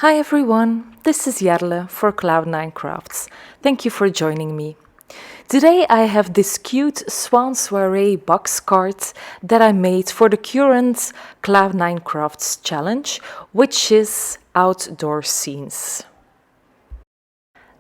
Hi everyone, this is Jarle for Cloud9 Crafts. Thank you for joining me. Today I have this cute Swan Soirée box card that I made for the current Cloud9 Crafts challenge, which is outdoor scenes.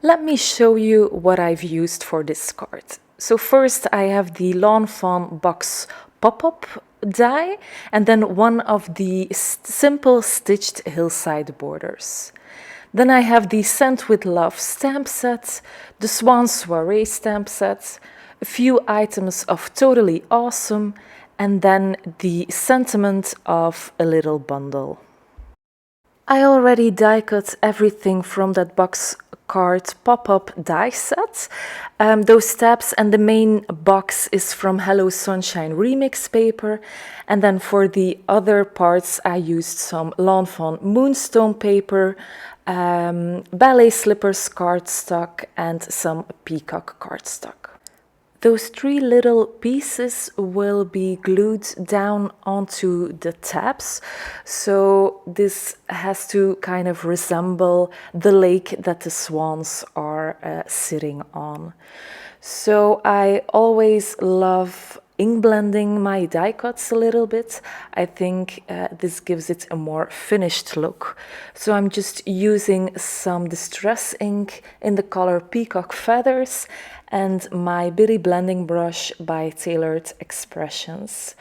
Let me show you what I've used for this card. So first I have the Lawn Fawn box pop-up die and then one of the simple stitched hillside borders. Then I have the Sent with Love stamp set, the Swan Soirée stamp set, a few items of Totally Awesome, and then the sentiment of a little bundle. I already die cut everything from that box card pop-up die set. Those tabs and the main box is from Hello Sunshine remix paper. And then for the other parts I used some Lawn Fawn Moonstone paper, ballet slippers cardstock and some peacock cardstock. Those three little pieces will be glued down onto the tabs, so this has to kind of resemble the lake that the swans are sitting on. So I always love ink blending my die cuts a little bit. I think this gives it a more finished look. So I'm just using some distress ink in the color Peacock Feathers and my bitty blending brush by Tailored Expressions.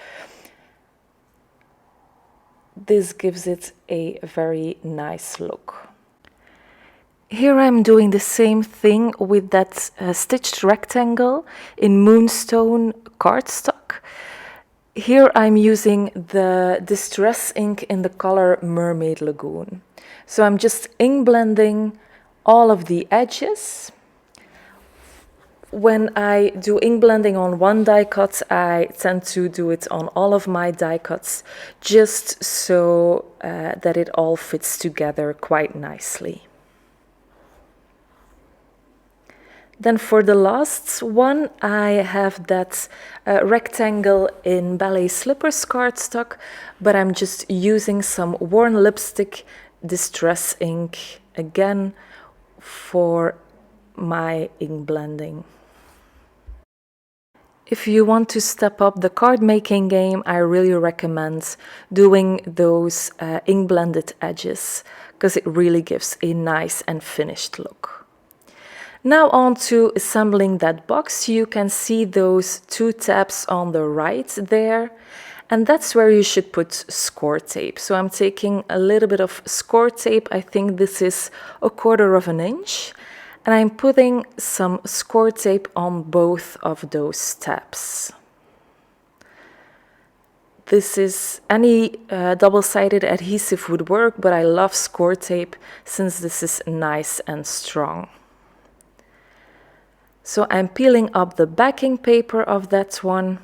This gives it a very nice look. Here I'm doing the same thing with that stitched rectangle in Moonstone cardstock. Here I'm using the distress ink in the color Mermaid Lagoon. So I'm just ink blending all of the edges. When I do ink blending on one die cut, I tend to do it on all of my die cuts, just so that it all fits together quite nicely. Then for the last one, I have that rectangle in ballet slippers cardstock, but I'm just using some worn lipstick distress ink again for my ink blending. If you want to step up the card making game, I really recommend doing those ink blended edges, because it really gives a nice and finished look. Now on to assembling that box. You can see those two tabs on the right there, and that's where you should put score tape. So I'm taking a little bit of score tape. I think this is 1/4 inch. And I'm putting some score tape on both of those tabs. This is any double-sided adhesive would work, but I love score tape since this is nice and strong. So I'm peeling up the backing paper of that one,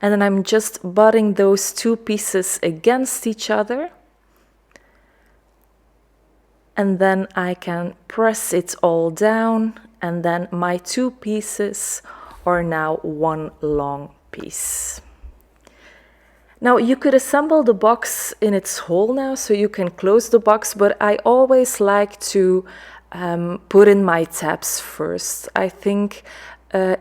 and then I'm just butting those two pieces against each other. And then I can press it all down, and then my two pieces are now one long piece. Now you could assemble the box in its whole now, so you can close the box, but I always like to put in my tabs first. I think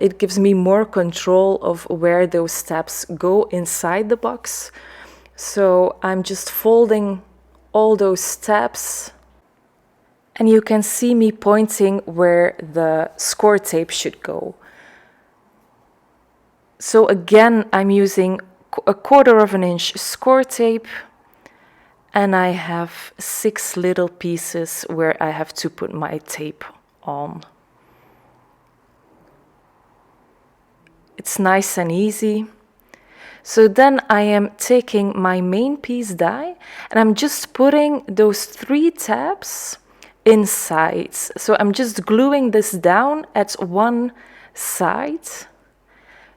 it gives me more control of where those tabs go inside the box. So I'm just folding all those tabs. And you can see me pointing where the score tape should go. So again, I'm using 1/4 inch score tape, and I have 6 little pieces where I have to put my tape on. It's nice and easy. So then I am taking my main piece die, and I'm just putting those 3 tabs inside. So I'm just gluing this down at one side,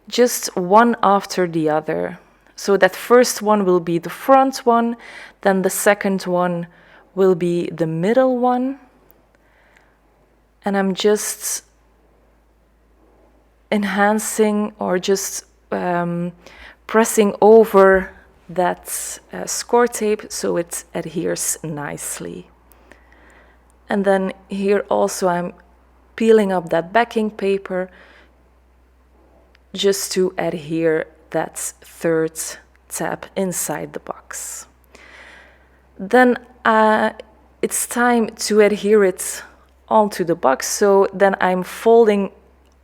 just one after the other. So that first one will be the front one, then the second one will be the middle one. And I'm just enhancing or just pressing over that score tape so it adheres nicely. And then here also I'm peeling up that backing paper just to adhere that third tab inside the box. Then it's time to adhere it onto the box, so then I'm folding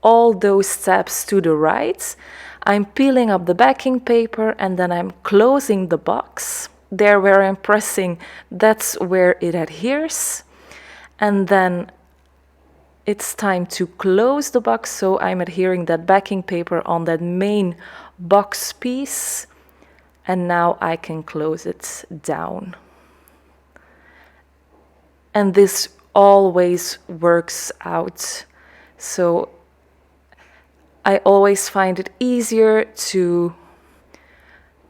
all those tabs to the right. I'm peeling up the backing paper and then I'm closing the box. There where I'm pressing, that's where it adheres. And then it's time to close the box, so I'm adhering that backing paper on that main box piece. And now I can close it down. And this always works out. So I always find it easier to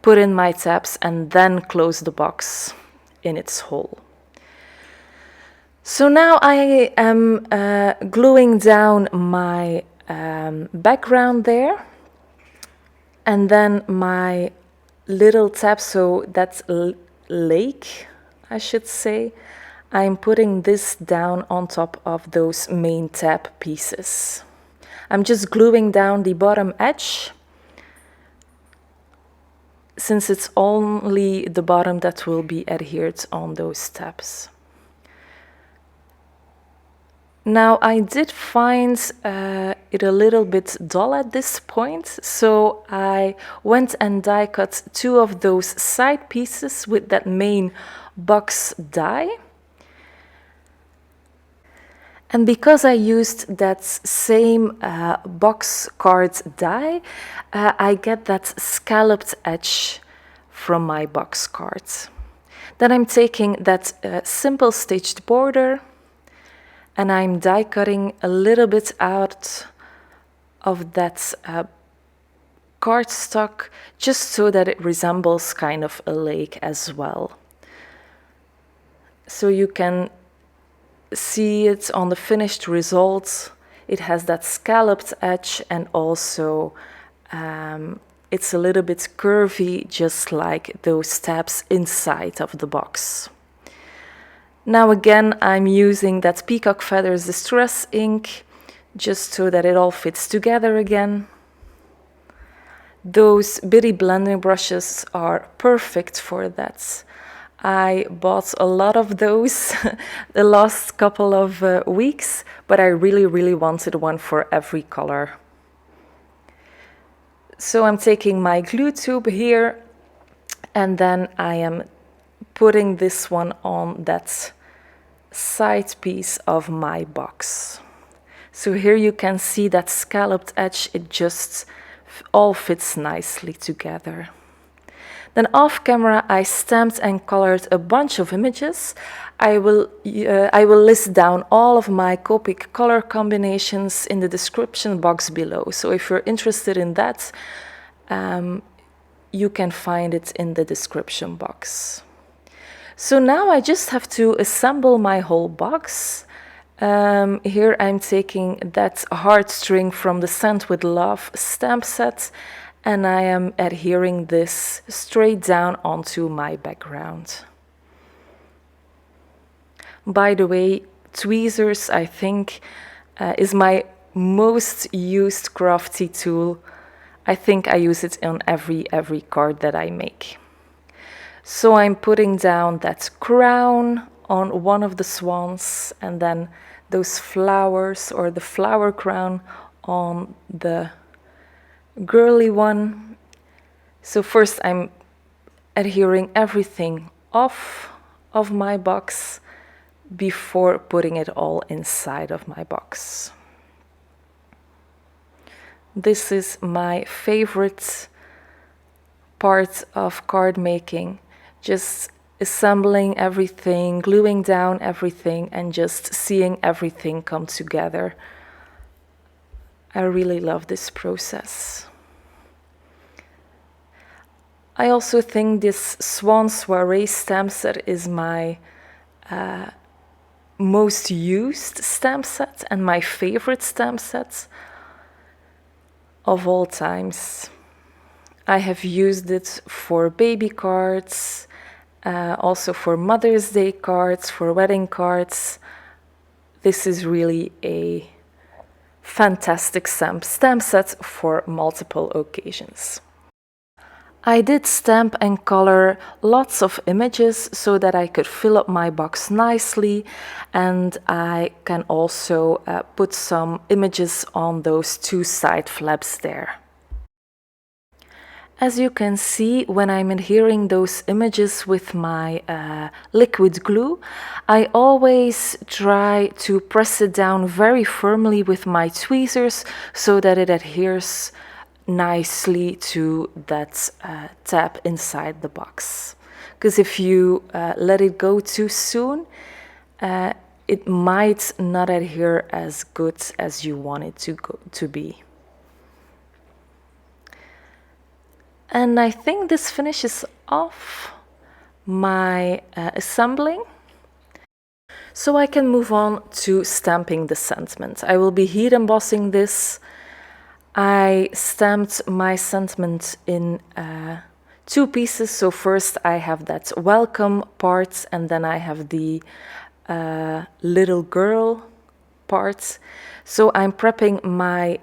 put in my tabs and then close the box in its hole. So now I am gluing down my background there, and then my little tab, so that's lake, I should say, I'm putting this down on top of those main tab pieces. I'm just gluing down the bottom edge, since it's only the bottom that will be adhered on those tabs. Now I did find it a little bit dull at this point, so I went and die cut two of those side pieces with that main box die. And because I used that same box card die, I get that scalloped edge from my box card. Then I'm taking that simple stitched border and I'm die cutting a little bit out of that cardstock, just so that it resembles kind of a lake as well. So you can see it on the finished results. It has that scalloped edge, and also it's a little bit curvy, just like those tabs inside of the box. Now again, I'm using that Peacock Feathers Distress ink, just so that it all fits together again. Those bitty blending brushes are perfect for that. I bought a lot of those the last couple of weeks, but I really wanted one for every color. So I'm taking my glue tube here, and then I am putting this one on that side piece of my box. So here you can see that scalloped edge, it just all fits nicely together. Then off camera I stamped and colored a bunch of images. I will list down all of my Copic color combinations in the description box below. So if you're interested in that, you can find it in the description box. So now I just have to assemble my whole box. Here I'm taking that heartstring from the Sent with Love stamp set, and I am adhering this straight down onto my background. By the way, tweezers, I think, is my most used crafty tool. I think I use it on every card that I make. So I'm putting down that crown on one of the swans, and then those flowers, or the flower crown, on the girly one. So first I'm adhering everything off of my box before putting it all inside of my box. This is my favorite part of card making. Just assembling everything, gluing down everything, and just seeing everything come together. I really love this process. I also think this Swan Soirée stamp set is my most used stamp set and my favorite stamp set of all times. I have used it for baby cards, also for Mother's Day cards, for wedding cards. this is really a fantastic stamp set for multiple occasions. I did stamp and color lots of images so that I could fill up my box nicely, and I can also put some images on those two side flaps there. As you can see, when I'm adhering those images with my liquid glue, I always try to press it down very firmly with my tweezers so that it adheres nicely to that tab inside the box. Because if you let it go too soon, it might not adhere as good as you want it to be. And I think this finishes off my assembling. So I can move on to stamping the sentiment. I will be heat embossing this. I stamped my sentiment in two pieces. So first I have that welcome part, and then I have the little girl part. So I'm prepping my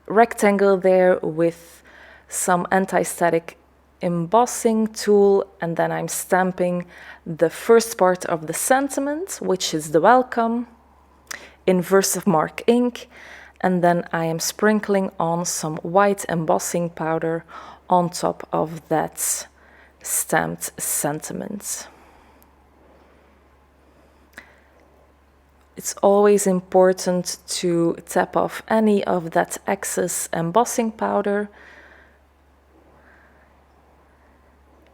rectangle there with some anti-static embossing tool, and then I'm stamping the first part of the sentiment, which is the welcome, in Versamark ink, and then I am sprinkling on some white embossing powder on top of that stamped sentiment. It's always important to tap off any of that excess embossing powder.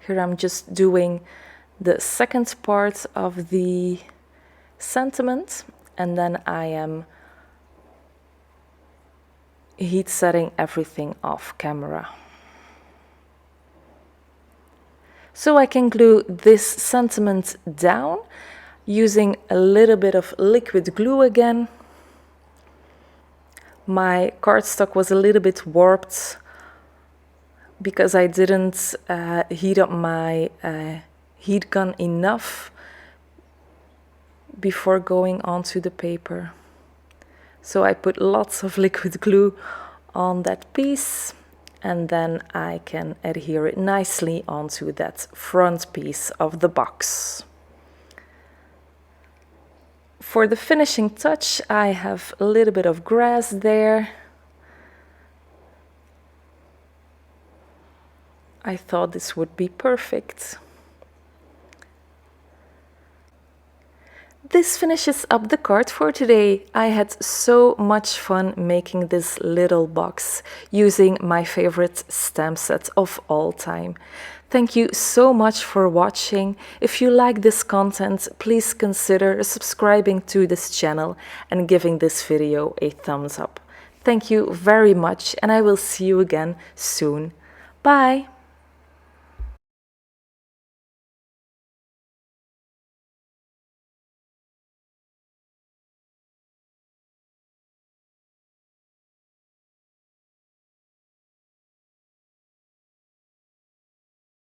Here I'm just doing the second part of the sentiment, and then I am heat setting everything off camera. So I can glue this sentiment down using a little bit of liquid glue again. My cardstock was a little bit warped because I didn't heat up my heat gun enough before going onto the paper. So I put lots of liquid glue on that piece, and then I can adhere it nicely onto that front piece of the box. For the finishing touch, I have a little bit of grass there. I thought this would be perfect. This finishes up the card for today. I had so much fun making this little box using my favorite stamp set of all time. Thank you so much for watching. If you like this content, please consider subscribing to this channel and giving this video a thumbs up. Thank you very much, and I will see you again soon. Bye!